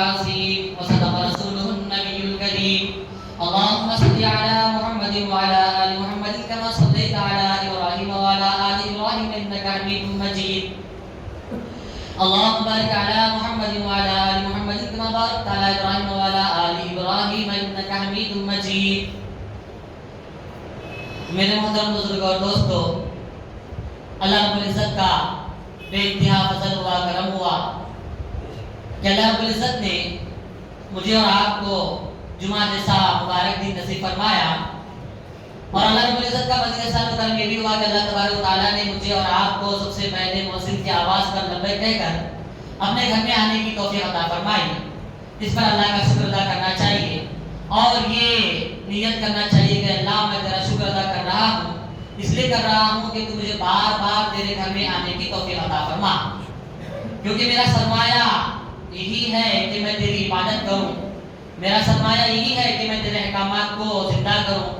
العظيم وصدق رسوله النبي الكريم اللهم صل على محمد وعلى آل محمد كما صليت على إبراهيم وعلى آل إبراهيم إنك حميد مجيد اللهم بارك على محمد وعلى آل محمد كما باركت على إبراهيم وعلى آل إبراهيم إنك حميد مجيد. میرے محترم بزرگ اور دوستو، اللہ رب العزت کا بے انتہا فضل ہوا، کرم ہوا کہ اللہ رب العزت نے مجھے اور آپ کو جمعہ جیسا مبارک دن نصیب فرمایا، اور اللہ رب العزت کا مزید احسان و کرم یہ بھی ہوا کہ اللہ تبارک و تعالیٰ نے مجھے اور آپ کو سب سے پہلے مؤذن کی آواز پر لبیک کہہ کر اپنے گھر میں آنے کی توفیق عطا فرمائی. اس پر اللہ کا شکر ادا کرنا چاہیے اور یہ نیت کرنا چاہیے کہ اللہ میں تیرا شکر ادا کر رہا ہوں، اس لیے کر رہا ہوں کہ تو مجھے بار بار تیرے گھر میں آنے کی توفیق عطا فرما، کیونکہ میرا سرمایہ یہی ہے کہ میں تیری عبادت کروں، میرا سرمایہ یہی ہے کہ میں تیرے احکامات کو زندہ کروں،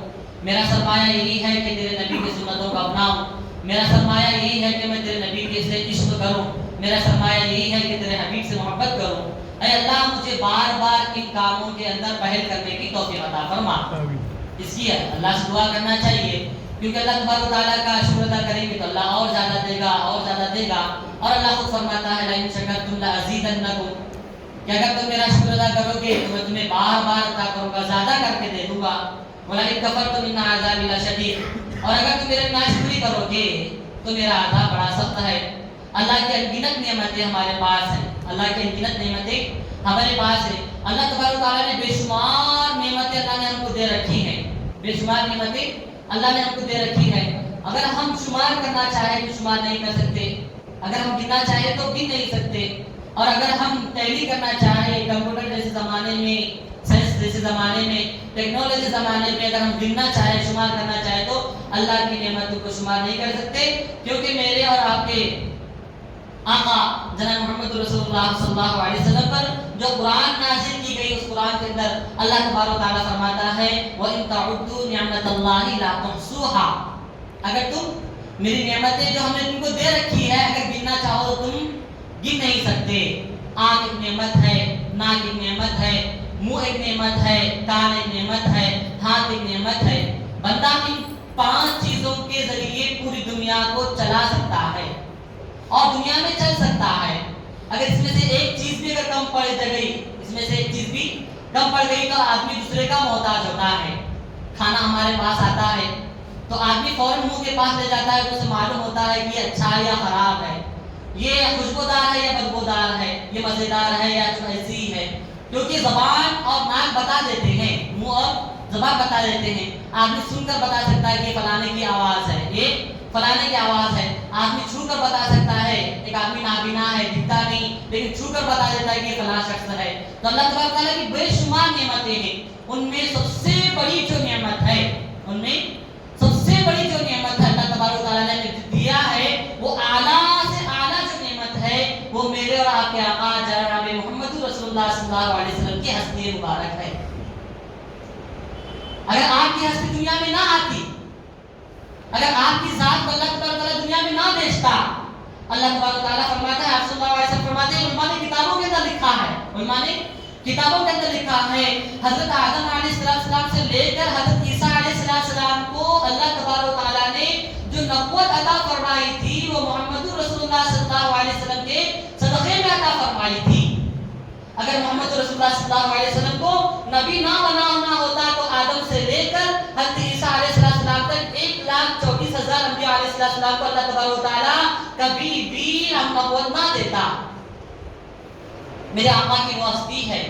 میرا سرمایہ یہی ہے کہ تیرے نبی کی سنتوں کو اپناؤں، میرا سرمایہ یہی ہے کہ میں تیرے نبی کے سے عشق کروں، میرا سرمایہ یہی ہے کہ تیرے حبیب سے محبت کروں. اے اللہ مجھے بار بار ان کاموں کے اندر پہل کرنے کی توفیق عطا فرما. اس لیے اللہ سے دعا کرنا چاہیے، کیونکہ اللہ تبارک و تعالیٰ کا شکر ادا کریں گے تو اللہ اور زیادہ دے گا، اور زیادہ دے گا. اور اللہ خود فرماتا ہے لَئِن شَكَرْتُمْ لَأَزِيدَنَّكُمْ، کہ اگر تم میرا شکر ادا کرو گے تو میں تمہیں بار بار عطا کروں گا، زیادہ کر کے دے دوں گا. وَلَئِن كَفَرْتُمْ إِنَّ عَذَابِي لَشَدِيدٌ، اور اگر تم میرے ناشکری کرو گے تو میرا عذاب بڑا سخت ہے. اللہ کی انگنت نعمتیں ہمارے پاس ہیں، اللہ کی انگنت نعمتیں ہمارے پاس ہیں. اللہ تبارک و تعالیٰ نے بے شمار نعمتیں اللہ نے ہم کو دے رکھی ہیں، بے شمار نعمتیں اللہ نے ہم کو دے رکھی ہیں. اگر ہم شمار کرنا چاہیں تو شمار نہیں کر سکتے، اگر ہم گننا چاہیں تو گن نہیں سکتے، اور اگر ہم تحلیل کرنا چاہیں کمپیوٹر جیسے زمانے میں، سائنس جیسے زمانے میں، ٹیکنالوجی زمانے میں اگر ہم گننا چاہیں، شمار کرنا چاہیں تو اللہ کی نعمتوں کو شمار نہیں کر سکتے. کیونکہ میرے اور آپ کے آقا جناب محمد رسول اللہ صلی اللہ علیہ وسلم پر جو قرآن نازل کی گئی، اس قرآن کے اندر اللہ تبارک و تعالیٰ فرماتا ہے وَإِن تَعُدُّوا نِعْمَتَ اللَّهِ لَا تُحْصُوهَا، اگر تم میری نعمتیں جو ہم نے تم کو دے رکھی ہے اگر گننا چاہو تو تم گن نہیں سکتے. آنکھ ایک نعمت ہے، ناک ایک نعمت ہے، منہ ایک نعمت ہے، کان ایک نعمت ہے، ہاتھ ایک نعمت ہے. بندہ ان 5 چیزوں کے ذریعے پوری دنیا کو چلا سکتا ہے اور دنیا میں چل سکتا ہے. اگر اس میں سے ایک چیز بھی اگر کم پڑ گئی، اس میں سے ایک چیز بھی کم پڑ گئی تو آدمی دوسرے کا محتاج ہوتا ہے. کھانا ہمارے پاس آتا ہے تو آدمی فوراً منہ کے پاس لے جاتا ہے تو اسے معلوم ہوتا ہے کہ یہ اچھا ہے یا خراب ہے، یہ خوشبودار ہے یا بدبودار ہے، یہ مزیدار ہے یا ایسی ہے. کیونکہ زبان اور ناک بتا دیتے ہیں، منہ اور زبان بتا دیتے ہیں. آدمی سن کر بتا سکتا ہے کہ فلانے کی آواز ہے، یہ فلانے کی آواز ہے. آدمی چھو کر بتا سکتا ہے، ایک آدمی نابینا ہے، دکھتا نہیں، لیکن چھو کر بتا دیتا ہے کہ یہ فلاں شخص ہے. تو اللہ تبارک و تعالیٰ کی بے شمار نعمتیں ہیں، ان میں سب سے بڑی جو نعمت ہے، ان میں سب سے بڑی جو نعمت ہے اللہ تبارک و تعالیٰ نے دیا ہے، وہ اعلیٰ سے اعلیٰ جو نعمت ہے وہ میرے اور آپ کے آقا جناب محمد رسول اللہ صلی اللہ علیہ وسلم کی ہستی مبارک ہے. اگر آپ کی ہستی دنیا میں نہ آتی، اگر آپ کی ذات کو اللہ تبارک و تعالیٰ دنیا میں نہ بھیجتا، اللہ تبارک و تعالیٰ فرماتا ہے، آپ صلی اللہ علیہ وسلم فرماتے ہیں، علماء نے کتابوں کے اندر لکھا ہے، علماء نے کتابوں کے اندر لکھا ہے، حضرت آدم علیہ السلام سے لے کر حضرت عیسیٰ علیہ السلام کو اللہ تبارک و تعالیٰ نے جو نبوت عطا فرمائی تھی وہ محمد رسول اللہ صلی اللہ علیہ وسلم کے صدقے میں عطا فرمائی تھی. اگر محمد رسول اللہ صلی اللہ علیہ وسلم کو نبی نہ بنانا ہوتا تو آدم سے لے کر حضرت عیسیٰ علیہ السلام تک 1,24,000 انبیاء علیہ السلام کو اللہ تبارک و تعالیٰ کبھی بھی ہم نبوت نہ دیتا. میرے آقا کی وہ ہستی ہے،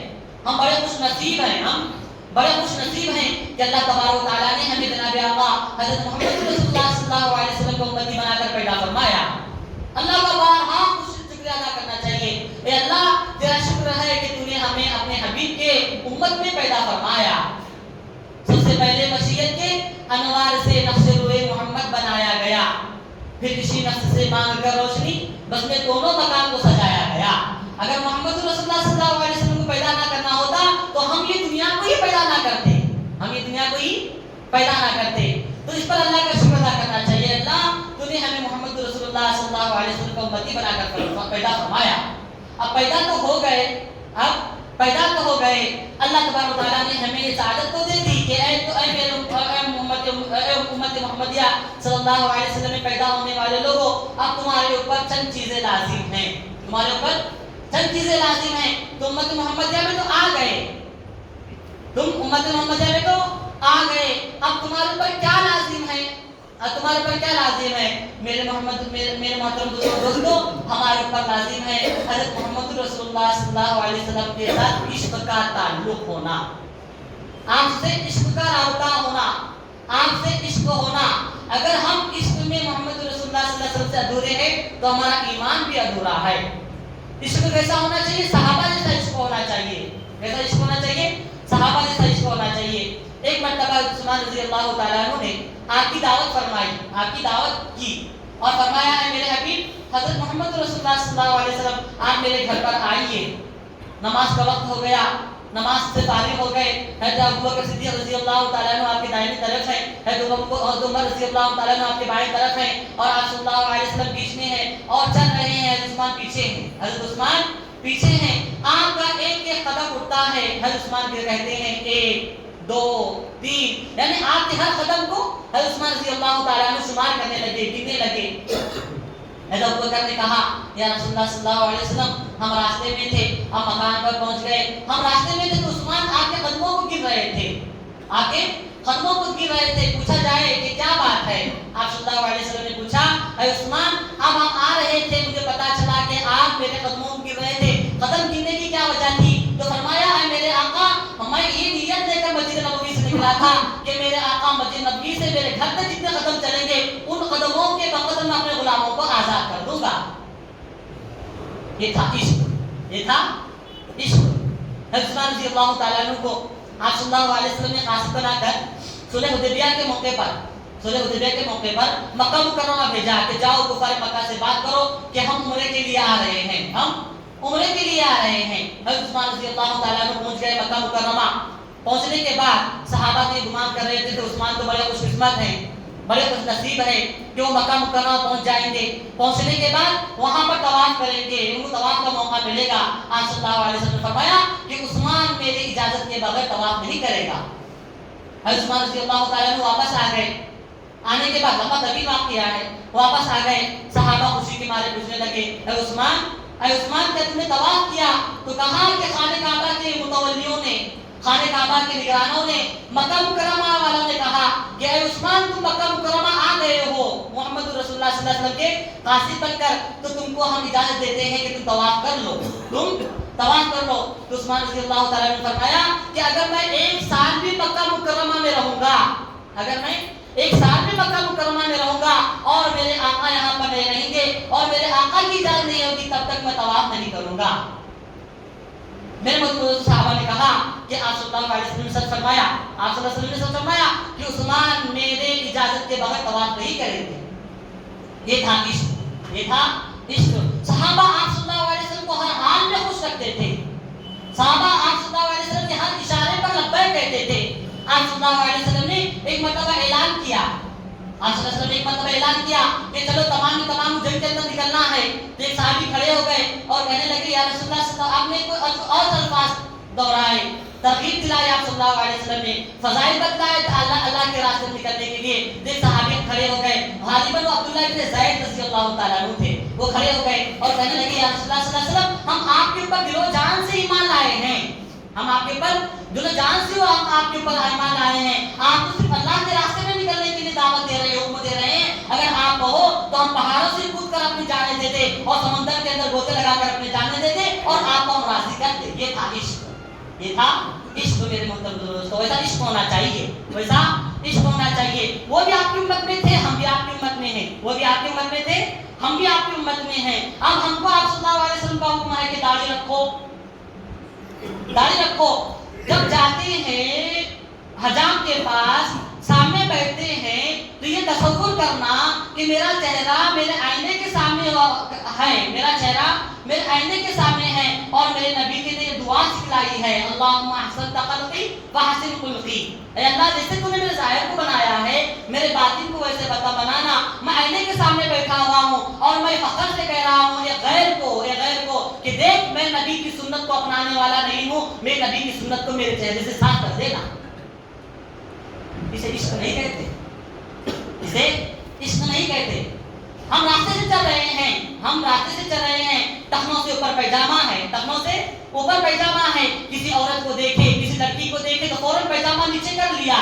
ہم بڑے خوش نصیب ہیں، ہم بڑے خوش نصیب ہیں کہ اللہ تبارک و تعالیٰ نے ہمیں جناب آقا حضرت محمد رسول اللہ صلی اللہ علیہ وسلم کو امتی بنا کر پیدا فرمایا. اللہ کا بارہا شکریہ ادا کرنا چاہیے. اے اللہ تیرا شکر ہے کہ تو نے ہمیں اپنے حبیب کے امت میں پیدا فرمایا. سب سے پہلے مشیت کے انوار سے نقش روئے محمد بنایا گیا، پھر کسی نقش سے مانگ کر روشنی بس میں دونوں مکان کو سجایا گیا. اگر محمد رسول اللہ صلی اللہ علیہ وسلم کو پیدا نہ کرنا ہوتا تو ہم یہ دنیا کو ہی پیدا نہ کرتے، ہم یہ دنیا کو ہی پیدا نہ کرتے. تو اس پر اللہ کا شکر ادا کرنا چاہیے. اللہ تو نے ہمیں محمد رسول اللہ صلی اللہ علیہ وسلم کو امتی بنا کر پیدا فرمایا. اب پیدا تو ہو گئے، اب پیدا تو ہو گئے، اللہ تبارک و تعالیٰ نے ہمیں یہ سعادت تو دے دی کہ اے میرے امت محمدیہ صلی اللہ علیہ وسلم میں پیدا ہونے والے لوگوں، اب تمہارے اوپر چند چیزیں لازم ہیں، تمہارے اوپر چند چیزیں لازم ہیں۔ تم امت محمدیہ میں تو آ گئے، تم امت محمدیہ میں تو آ گئے، اب تمہارے اوپر کیا لازم ہے؟ تمہارے اوپر کیا لازم ہے؟ میرے محترم دوستو، ہمارے اوپر لازم ہے حضرت محمد رسول اللہ صلی اللہ علیہ وسلم کے ساتھ عشق کا تعلق ہونا، آپ سے عشق کا رابطہ ہونا، آپ سے عشق ہونا۔ اگر ہم عشق میں محمد رسول اللہ صلی اللہ علیہ وسلم سے ادھورے ہیں تو ہمارا ایمان بھی ادھورا ہے۔ عشق کیسا ہونا چاہیے؟ صحابہ جیسا عشق ہونا چاہیے۔ کیسا عشق ہونا چاہیے؟ صحابہ جیسا عشق ہونا چاہیے۔ ایک مرتبہ عثمان رضی اللہ تعالیٰ عنہ نے آپ کی دعوت فرمائی، آپ کی دعوت کی اور فرمایا ہے میرے حبیب حضرت محمد رسول اللہ صلی اللہ علیہ وسلم آپ میرے گھر پر آئیے، نماز کا وقت ہو گیا، نماز سے فارغ ہو گئے، حضرت ابوبکر صدیق رضی اللہ تعالیٰ عنہ آپ کی دائیں طرف ہیں، حضرت عمر رضی اللہ تعالیٰ عنہ آپ کے بائیں طرف ہیں، اور آپ صلی اللہ علیہ وسلم بیچ میں ہیں اور چل رہے ہیں، حضرت عثمان پیچھے ہیں، حضرت عثمان پیچھے ہیں۔ آپ کا ایک ایک قدم اٹھتا ہے، حضرت عثمان بھی کہتے ہیں 1 2 3، یعنی آپ کے ہر قدم کو حضرت عثمان رضی اللہ تعالیٰ عنہ شمار کرنے لگے، گننے لگے۔ حضرت ابوبکر نے کہا یا رسول اللہ صلی اللہ علیہ وسلم ہم راستے میں تھے، ہم مکان پر پہنچ گئے، ہم راستے میں تھے تو عثمان آپ کے قدموں کو گر رہے تھے، آپ کے قدموں کو گر رہے تھے، پوچھا جائے کہ کیا بات ہے؟ آپ صلی اللہ علیہ وسلم نے پوچھا اے عثمان اب ہم آ رہے تھے، مجھے پتا چلا کہ آپ میرے قدموں کو گر رہے تھے، قدم گرنے کی کیا وجہ تھی؟ تو فرمایا اے میرے آقا میں یہ نیت لے کر مسجد نبوی سے نکلا تھا کہ میرے آقا مسجد نبوی سے میرے گھر تک جتنے قدم چلیں گے ان قدموں کے بقدر میں اپنے غلاموں کو آزاد کر دوں گا۔ یہ تھا عشق، یہ تھا عشق۔ حضرت عثمان رضی اللہ تعالیٰ عنہ کو آپ صلی اللہ علیہ وسلم نے قاصد بنا کر صلح حدیبیہ کے موقع پر مکہ مکرمہ بھیجا کہ جاؤ کفار مکہ سے بات کرو کہ ہم عمرے کے لیے آ رہے ہیں، ہم عمرے کے لیے آ رہے ہیں۔ حضرت عثمان رضی اللہ تعالیٰ عنہ پہنچ گئے مکہ مکرمہ۔ پہنچنے کے بعد صحابہ نے گمان کر رہے تھے کہ عثمان تو بڑے خوش قسمت ہیں، بڑے خوش نصیب ہیں کہ وہ مکہ مکرمہ پہنچ جائیں گے، پہنچنے کے بعد وہاں پر طواف کریں گے، ان کو طواف کا موقع ملے گا۔ آپ صلی اللہ علیہ وسلم نے فرمایا کہ عثمان میری اجازت کے بغیر طواف نہیں کرے گا۔ حضرت عثمان رضی اللہ تعالیٰ عنہ واپس آ گئے، آنے کے بعد لمبا طویل واقعہ ہے، واپس آ گئے، صحابہ خوشی کے مارے پوچھنے لگے اے عثمان کیا تم نے طواف کیا؟ تو کہا کہ خانہ کعبہ کے متولیوں نے، خانہ کعبہ کے نگرانوں نے، مکہ مکرمہ والوں نے کہا کہ اے عثمان تم مکہ مکرمہ آ گئے ہو محمد رسول اللہ صلی اللہ علیہ وسلم کے قاصد بن کر، تو تم کو ہم اجازت دیتے ہیں کہ تم طواف کر لو، تم طواف کر لو۔ تو عثمان رضی اللہ تعالیٰ نے فرمایا کہ اگر میں 1 سال بھی مکہ مکرمہ میں رہوں گا، اگر میں 1 سال بھی مکہ مکرمہ میں رہوں گا اور میرے آقا یہاں پر نہیں رہیں گے اور میرے آقا کی اجازت نہیں ہوگی تب تک میں طواف نہیں کروں گا۔ میرے مطلوب صحابہ نے کہا کہ آپ صلی اللہ علیہ وسلم نے سچ فرمایا، آپ صلی اللہ علیہ وسلم نے سچ فرمایا کہ عثمان میرے اجازت کے بغیر طواف نہیں کریں گے۔ یہ تھا عشق، یہ تھا عشق۔ صحابہ آپ صلی اللہ علیہ وسلم کو ہر حال میں خوش رکھتے تھے، صحابہ آپ صلی اللہ علیہ وسلم کے ہر اشارے پر لبیک کہتے تھے۔ آپ صلی اللہ علیہ وسلم نے ایک مرتبہ اعلان کیا، آپ صلی اللہ علیہ وسلم نے ایک مرتبہ اعلان کیا کہ چلو تمام جنگ کے اندر نکلنا ہے، تو ایک صحابی کھڑے ہو گئے اور کہنے لگے یا رسول اللہ صلی اللہ علیہ وسلم، آپ نے کوئی اور الفاظ دہرائے، ترغیب دلائی آپ صلی اللہ علیہ وسلم نے، فضائل بتلائے اللہ کے راستے میں نکلنے کے لیے۔ ایک صحابی کھڑے ہو گئے، غالباً وہ عبداللہ بن زید رضی اللہ تعالیٰ عنہ تھے، وہ کھڑے ہو گئے اور کہنے لگے یا رسول اللہ صلی اللہ علیہ وسلم ہم آپ کے اوپر دل و جان سے ایمان لائے ہیں، ہم آپ کے اوپر دل و جان سے ہم آپ کے اوپر ایمان لائے ہیں، آپ تو صرف اللہ کے راستے میں نکلنے کے لیے دعوت دے رہے ہیں، حکم دے رہے ہیں، اگر آپ کہو تو ہم پہاڑوں سے کود کر اپنی جانیں دیتے اور سمندر کے اندر گوتے لگا کر اپنی جانیں دیتے اور آپ کو ہم راضی کرتے۔ یہ تھا عشق، یہ تھا عشق میرے محترم دوستو۔ ویسا عشق ہونا چاہیے، ویسا عشق ہونا چاہیے۔ وہ بھی آپ کی امت میں تھے، ہم بھی آپ کی امت میں ہیں، وہ بھی آپ کی امت میں تھے، ہم بھی آپ کی امت میں ہیں۔ اب ہم کو آپ صلی اللہ علیہ وسلم کا حکم ہے کہ داڑھی رکھو، داڑھی رکھو۔ جب جاتے ہیں حجام کے پاس، سامنے بیٹھتے ہیں تو یہ یہ تصور کرنا کہ میرا چہرہ میرے آئینے کے سامنے ہے، میرا چہرہ میرے آئینے کے سامنے ہے، اور میرے نبی کے لیے دعا سکھلائی ہے، اللہم احسنت خلقی واحسن خلقی، اے اللہ جیسے تو نے میرے ظاہر کو بنایا ہے، میرے باطن کو ویسے بنانا۔ میں آئینے کے سامنے بیٹھا ہوا ہوں اور میں فخر سے کہہ رہا ہوں اے غیر کو کہ دیکھ میں نبی کی سنت کو اپنانے والا نہیں ہوں، میرے نبی کی سنت کو میرے چہرے سے صاف کر دینا۔ اسے عشق نہیں کہتے، اسے عشق نہیں کہتے۔ ہم راستے سے چل رہے ہیں، ٹخنوں سے اوپر پیجامہ ہے، ٹخنوں سے اوپر پیجامہ ہے، کسی عورت کو دیکھے، کسی لڑکی کو دیکھے تو فوراً پیجامہ نیچے کر لیا،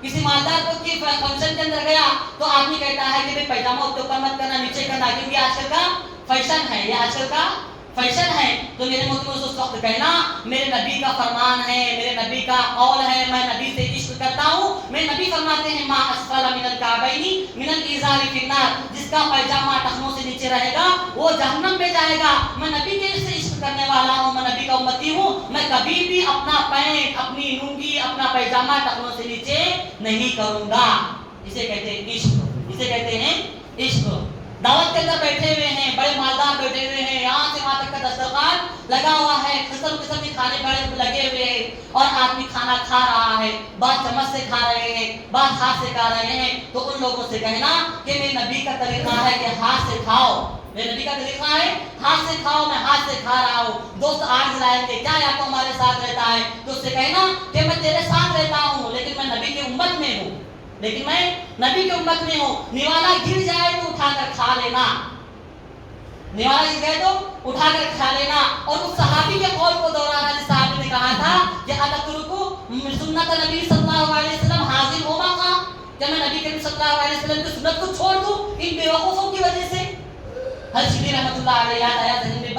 کسی مالدار کو کی فنکشن کے اندر گیا تو آدمی کہتا ہے کہ پیجامہ اوپر مت کرنا، نیچے کرنا، کیونکہ آج کل کا فیشن ہے، یہ آج کل کا فیشن ہے۔ تو میرے محترم اس وقت کہنا میرے نبی کا فرمان ہے، میرے نبی کا قول ہے، میں نبی سے عشق کرتا ہوں۔ میرے نبی فرماتے ہیں ما اسفل من الکعبین من الازار فی النار، جس کا پیجامہ ٹخنوں سے نیچے رہے گا وہ جہنم میں جائے گا۔ میں نبی کے سے عشق کرنے والا ہوں، میں نبی کا امتی ہوں، میں کبھی بھی اپنا پینٹ، اپنی لنگی، اپنا پیجامہ ٹخنوں سے نیچے نہیں کروں گا۔ اسے کہتے ہیں عشق، اسے کہتے ہیں عشق۔ دعوت کے اندر بیٹھے ہوئے ہیں، بڑے مالدار بیٹھے ہوئے ہیں، یہاں سے وہاں تک کا دسترخوان لگا ہوا ہے، قسم قسم کے کھانے بڑے لگے ہوئے ہیں، اور آدمی کھانا کھا رہا ہے، بعض چمچ سے کھا رہے ہیں، بعض ہاتھ سے کھا رہے ہیں۔ تو ان لوگوں سے کہنا کہ میرے نبی کا طریقہ ہے کہ ہاتھ سے کھاؤ، میرے نبی کا طریقہ ہے ہاتھ سے کھاؤ، میں ہاتھ سے کھا رہا ہوں۔ دوست آگ جلائیں گے کیا یا تو ہمارے ساتھ رہتا ہے، تو اس سے کہنا کہ میں تیرے ساتھ رہتا ہوں لیکن میں نبی کی امت میں ہوں، لیکن میں نبی کی امت میں ہوں۔ نوالا گر جائے تو اٹھا کر کھا لینا، نوالا گر گئے تو اٹھا کر کھا لینا۔ اور اس صحابی کے قول کو دہرانا جس صحابی نے کہا تھا کہ اتترکو سنت نبی صلی اللہ علیہ وسلم حاضر ہوما کا، کہ میں نبی کریم صلی اللہ علیہ وسلم کی سنت کو چھوڑ دوں ان بیوقوفوں کی وجہ سے۔ حضرت شبلی رحمۃ اللہ علیہ یاد آیا ذہن میں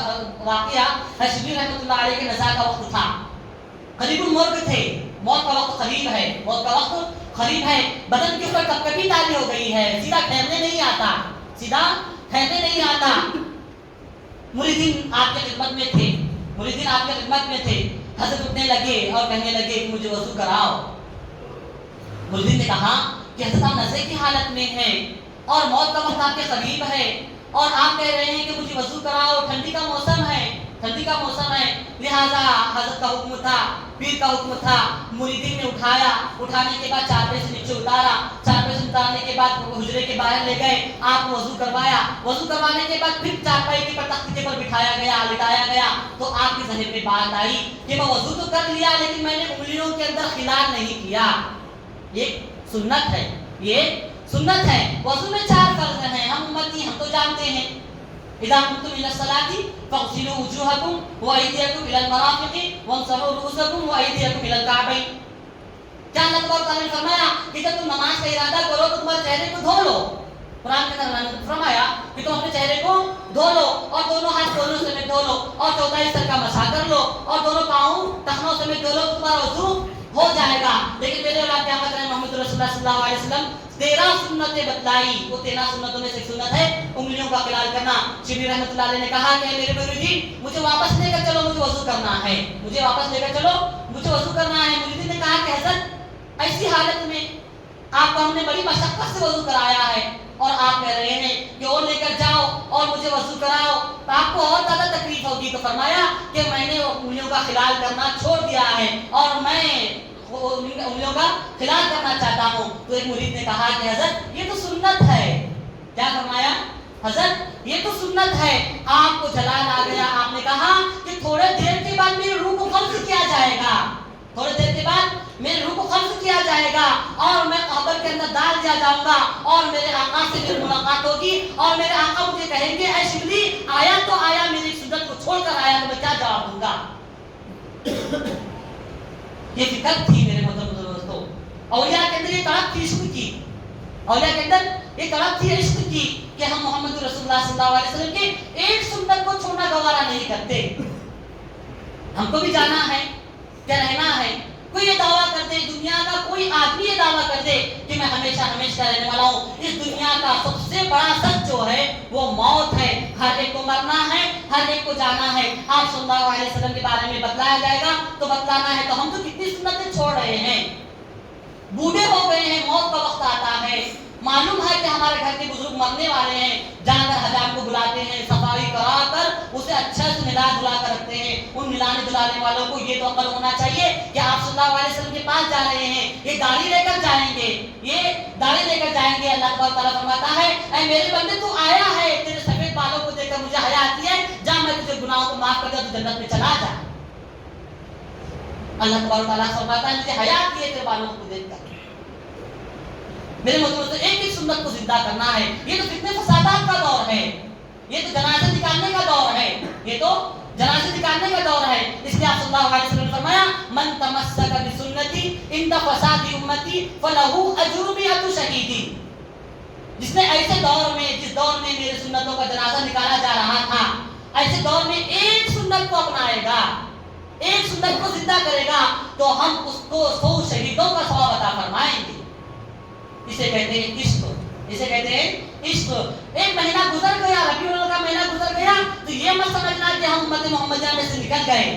واقعہ، حضرت شبلی رحمۃ اللہ علیہ کے نزاع کا وقت تھا، قریب المرگ تھے، موت کا وقت قریب ہے، موت کا وقت قریب ہے، بدن کے اوپر کپکپی تاری ہو گئی ہے، سیدھا ٹھہرنے نہیں آتا، سیدھا ٹھہرنے نہیں آتا۔ مریدین آپ کی خدمت میں تھے، مریدین آپ کی خدمت میں تھے، حضرت اٹھنے لگے اور کہنے لگے کہ مجھے وضو کراؤ۔ مریدین نے کہا کہ حضرت آپ نشے کی حالت میں ہیں اور موت کا وقت آپ کے قریب ہے اور آپ کہہ رہے ہیں کہ مجھے وضو کراؤ، ٹھنڈی کا موسم ہے، ٹھنڈی کا موسم ہے۔ لہٰذا حضرت کا حکم تھا، پیر کا حکم تھا، مریدین نے اٹھایا، اٹھانے کے بعد چارپے سے نیچے اتارا، چارپے سے اتارنے کے بعد حجرے کے باہر لے گئے، آپ وضو کروایا، وضو کروانے کے بعد پھر چارپائی کے پر تختے پر بٹھایا گیا، لٹایا گیا۔ تو آپ کے ذہن میں بات آئی کہ میں وضو تو کر لیا لیکن میں نے انگلیوں کے اندر خلال نہیں کیا۔ یہ سنت ہے، یہ سنت ہے۔ وضو میں 4 فرض ہیں، ہم امتی ہم تو جانتے ہیں۔ اذا قمتم الى الصلاة فاغسلوا وجوهكم وايديكم الى المرافق وامسحوا رؤوسكم وايديكم الى الكعبين۔ کیا اللہ تبارک تعالیٰ نے فرمایا کہ جب تم نماز کا ارادہ کرو تو تمہارے چہرے کو دھو لو۔ قرآن کے اندر اللہ نے فرمایا کہ تم اپنے چہرے کو دھو لو اور دونوں ہاتھ دونوں سمیت دھو لو اور 14 سر کا مسح کر لو اور دونوں پاؤں ٹخنوں سمیت دھو لو، تمہارا وضو ہو جائے گا۔ لیکن میرے اور آپ کے آقا محمد رسول اللہ صلی اللہ علیہ وسلم 13 سنتیں بتلائی، وہ 13 سنتوں میں سے ایک سنت ہے انگلیوں کا خلال کرنا۔ شبلی رحمۃ اللہ علیہ نے کہا کہ میرے مریدین مجھے واپس لے کر چلو، مجھے وضو کرنا ہے، مجھے واپس لے کر چلو، مجھے وضو کرنا ہے۔ مریدین نے کہا کہ حضرت ایسی حالت میں آپ کو ہم نے بڑی مشقت سے وضو کرایا ہے اور آپ کہہ رہے ہیں کہ اور لے کر جاؤ اور مجھے وضو کراؤ تو آپ کو اور زیادہ تکلیف ہوگی۔ تو فرمایا کہ میں نے انگلیوں کا خلال کرنا چھوڑ دیا ہے اور میں انگلیوں کا خلال کرنا چاہتا ہوں۔ تو ایک مرید نے کہا کہ حضرت یہ تو سنت ہے۔ کیا فرمایا؟ حضرت یہ تو سنت ہے۔ آپ کو جلال آ گیا، آپ نے کہا کہ تھوڑے دیر کے بعد میری روح کو قبض کیا جائے گا، تھوڑے دیر کے بعد میری روح کو قبض کیا جائے گا اور میں قبر کے اندر ڈال دیا جاؤں گا اور میرے آقا سے میری ملاقات ہوگی اور میرے آقا مجھے کہیں گے اے شبلی آیا تو آیا، میری سنت کو چھوڑ کر آیا، تو میں کیا جواب دوں گا؟ یہ فکر تھی میرے محترم دوستو، اولیاء کے اندر یہ تڑپ تھی عشق کی، اولیاء کے اندر یہ تڑپ تھی عشق کی کہ ہم محمد رسول اللہ صلی اللہ علیہ وسلم کے ایک سنت کو چھوڑنا گوارا نہیں کرتے۔ ہم کو بھی جانا ہے، کیا رہنا ہے۔ کوئی یہ دعویٰ کر دے، دنیا کا کوئی آدمی یہ دعویٰ کر دے کہ میں ہمیشہ ہمیشہ رہنے والا ہوں، اس دنیا کا سب سے بڑا سچ جو ہے وہ موت ہے۔ ہر ایک کو مرنا ہے، ہر ایک کو جانا ہے۔ آپ صلی اللہ علیہ وسلم کے بارے میں بتلایا جائے گا تو بتلانا ہے، تو ہم تو کتنی سنتیں چھوڑ رہے ہیں، بوڑھے ہو گئے ہیں، موت کا وقت آتا ہے، معلوم ہے کہ ہمارے گھر کے بزرگ مرنے والے ہیں، جا کر حجام کو بلاتے ہیں، صفائی کرا کر اسے اچھا سے ملا جلا کر رکھتے ہیں۔ ان ملانے جلانے والوں کو یہ تو عقل ہونا چاہیے کہ آپ صلی اللہ علیہ وسلم کے پاس جا رہے ہیں، یہ داڑھی لے کر جائیں گے، یہ داڑھی لے کر جائیں گے۔ اللہ تعالیٰ فرماتا ہے اے میرے بندے تو آیا ہے، تیرے سفید بالوں کو دیکھ کر مجھے حیا آتی ہے، جا میں تجھے گناہوں کو معاف کر دیا، تو جنت میں چلا جا۔ اللہ تبارک تعالیٰ فرماتا ہے مجھے حیا آتی ہے تیرے بالوں کو دیکھ کر۔ میرے مطلب سے ایک ایک سنت کو زندہ کرنا ہے۔ یہ تو فتنے فسادات کا دور ہے، یہ تو جنازے نکالنے کا دور ہے، یہ تو جنازے نکالنے کا دور ہے۔ اس لیے آپ صلی اللہ علیہ وسلم نے فرمایا من تمسک بسنتی عند فساد امتی فلہ اجر مئۃ شہید۔ جس نے ایسے دور میں، جس دور میں میرے سنتوں کا جنازہ نکالا جا رہا تھا، ایسے دور میں ایک سنت کو اپنائے گا، ایک سنت کو زندہ کرے گا، تو ہم اس کو 100 شہیدوں کا ثواب عطا فرمائیں گے۔ اسے کہتے ہیں عشق، اسے کہتے ہیں عشق۔ ایک مہینہ گزر گیا، ربیع الاول کا مہینہ گزر گیا، تو یہ مت سمجھنا کہ ہم امت محمدیہ میں سے نکل گئے،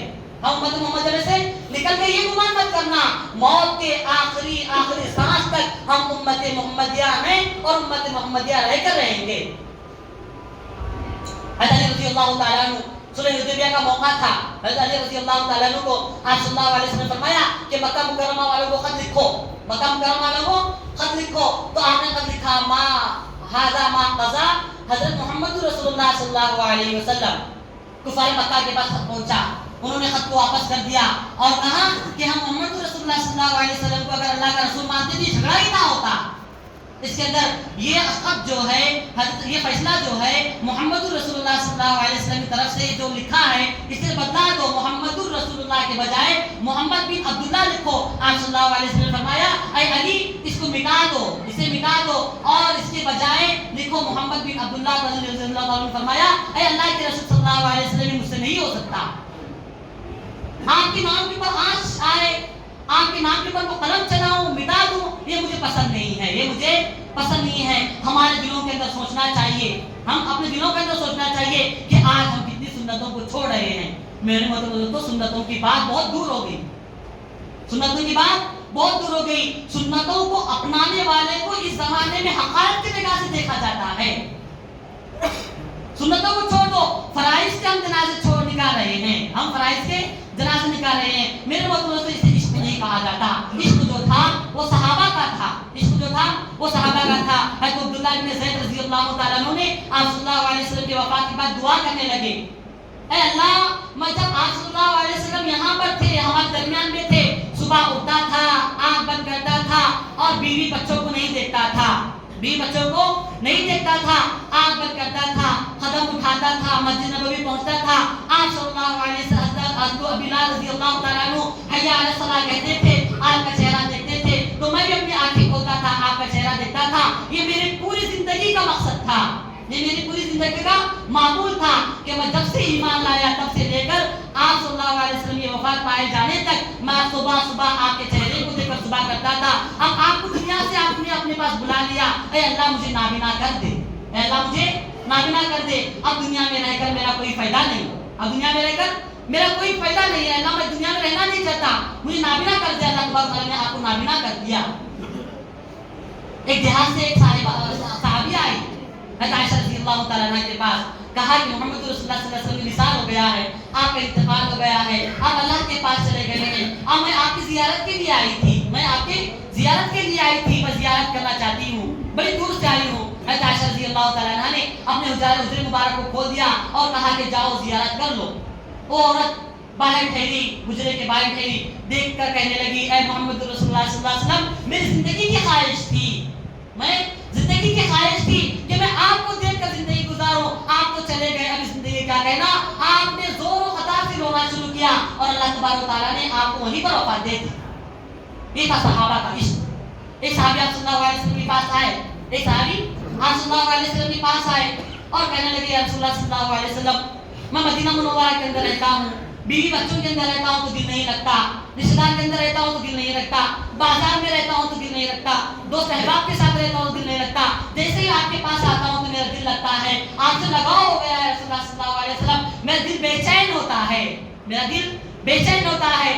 ہم امت محمدیہ میں سے نکل گئے، یہ گمان مت کرنا۔ موت کے آخری سانس تک ہم امت محمدیہ میں اور امت محمدیہ رہ کر رہیں گے۔ حضرت علی رضی اللہ تعالیٰ عنہ، صلح حدیبیہ کا موقع تھا، حضرت علی رضی اللہ تعالیٰ عنہ کو آپ صلی اللہ علیہ وسلم نے فرمایا کہ مکہ مکرمہ والوں کو خط لکھو، مکہ مکرمہ والوں کو خط لکھو۔ تو آپ نے خط لکھا ما ھذا ما قضا حضرت محمد رسول اللہ صلی اللہ علیہ وسلم۔ کفار مکہ کے پاس خط پہنچا، انہوں نے خط کو واپس کر دیا اور کہا کہ ہم محمد رسول اللہ صلی اللہ علیہ وسلم کو اگر اللہ کا رسول مانتے تو جھگڑا ہی نہ ہوتا۔ اس کے اندر یہ خط جو ہے، یہ فیصلہ جو ہے محمد رسول اللہ صلی اللہ علیہ وسلم کی طرف سے جو لکھا ہے، اسے بدلا دو، محمد رسول اللہ کے بجائے محمد بن عبداللہ لکھو۔ آپ صلی اللہ علیہ وسلم نے فرمایا اے علی اس کو مٹا دو، اسے مٹا دو اور اس کے بجائے لکھو محمد بن عبداللہ رضی اللہ عنہ۔ فرمایا اے اللہ کے رسول صلی اللہ علیہ وسلم مجھ سے نہیں ہو سکتا، آپ کے نام کے اوپر آنچ آئے، آپ کے نام کے اوپر وہ قلم چلاؤں، مٹا دوں، یہ مجھے پسند نہیں ہے، یہ مجھے پسند نہیں ہے۔ ہمارے دلوں کے اندر سوچنا چاہیے، ہم اپنے دلوں کے اندر سوچنا چاہیے کہ آج ہم کتنی سنتوں کو چھوڑ رہے ہیں۔ میرے مطلب تو سنتوں کی بات بہت دور ہو گئی، سنتوں کی بات بہت دور ہو گئی۔ سنتوں کو اپنانے والے کو اس زمانے میں حقارت کی نگاہ سے دیکھا جاتا ہے۔ سنتوں کو چھوڑ دو، فرائض کے ہم جنازے چھوڑ نکال رہے ہیں، ہم فرائض کے جنازے نکال رہے ہیں۔ میرے مطلب سے اسے عشق نہیں کہا جاتا۔ عشق جو تھا وہ صحابہ کا تھا، عشق جو تھا وہ صحابہ کا تھا۔ حضرت عبداللہ بن زید رضی اللہ تعالیٰ عنہ نے آپ صلی اللہ علیہ وسلم کی وفات کے بعد دعا کرنے لگے، اے اللہ میں جب آپ صلی اللہ علیہ وسلم یہاں پر تھے، ہمارے درمیان میں تھے، صبح اٹھتا تھا، آنکھ بند کرتا تھا اور بیوی بچوں کو نہیں دیکھتا تھا، بیوی بچوں کو نہیں دیکھتا تھا، آنکھ بند کرتا تھا، قدم اٹھاتا تھا، مسجد نبوی پہنچتا تھا، آپ صلی اللہ علیہ وسلم حضرت بلال رضی اللہ تعالیٰ عنہ حی علی الصلاۃ کہتے تھے، آپ کا چہرہ دیکھتے تھے تو میں بھی اپنی آنکھیں کھولتا تھا، آپ کا چہرہ دیکھتا تھا۔ یہ میری پوری زندگی کا مقصد تھا، یہ میری پوری زندگی کا معمول تھا کہ میں جب سے ایمان لایا تب سے لے کر آپ صلی اللہ علیہ وسلم کی وفات پائے جانے تک میں صبح صبح آپ کے چہرے کو دیکھ کر صبح کرتا تھا۔ اب آپ کو دنیا سے آپ نے اپنے پاس بلا لیا، اے اللہ مجھے نابینا کر دے، اے اللہ مجھے نابینا کر دے، اب دنیا میں رہ کر میرا کوئی فائدہ نہیں، اب دنیا میں رہ کر میرا کوئی فائدہ نہیں ہے، اللہ میں دنیا میں رہنا نہیں چاہتا، مجھے نابینا کر دیا۔ اللہ تبارک تعالیٰ نے آپ کو نابینا کر دیا۔ ایک دیہات سے ایک صحابی آئی حضرت عائشہ رضی اللہ تعالیٰ عنہ کے پاس، کہا کہ محمد رسول اللہ صلی اللہ علیہ وسلم وصال ہو گیا ہے، آپ کا انتقال ہو گیا ہے، آپ اللہ کے پاس چلے گئے ہیں، اب میں آپ کی زیارت کے لیے آئی تھی، میں آپ کی زیارت کے لیے آئی تھی، میں زیارت کرنا چاہتی ہوں، بڑی دور سے آئی ہوں۔ حضرت عائشہ رضی اللہ تعالیٰ عنہ نے اپنے حجرے مبارک کو کھول دیا اور کہا کہ جاؤ زیارت کر لو۔ وہ عورت باہر ٹھہری، حجرے کے باہر ٹھہری، دیکھ کر کہنے لگی اے محمد رسول اللہ صلی اللہ علیہ وسلم میری زندگی کی خواہش تھی، میں زندگی کی خواہش تھی کہ میں آپ کو دیکھ کر زندگی گزاروں، آپ تو چلے گئے، اب زندگی کیا کہنا۔ آپ نے زور و خطا سے رونا شروع کیا اور اللہ تبارک و تعالیٰ نے آپ کو وہیں پر وفات دے دی۔ یہ تھا صحابہ کا عشق۔ ایک صحابی آپ صلی اللہ علیہ وسلم کے پاس آئے، ایک صحابی آپ صلی اللہ علیہ وسلم کے پاس آئے اور کہنے لگے یا رسول اللہ صلی اللہ علیہ وسلم میں مدینہ منورہ کے اندر رہتا ہوں، بیوی بچوں کے اندر رہتا ہوں تو دل نہیں لگتا، رشتہ دار کے اندر رہتا ہوں تو دل نہیں لگتا، بازار میں رہتا ہوں تو دل نہیں لگتا، دوست احباب کے ساتھ رہتا ہوں تو دل نہیں لگتا، جیسے ہی آپ کے پاس آتا ہوں تو میرا دل لگتا ہے، آپ سے لگاؤ ہو گیا ہے رسول اللہ صلی اللہ علیہ وسلم، میرا دل بے چین ہوتا ہے، میرا دل بے چین ہوتا ہے،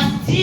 80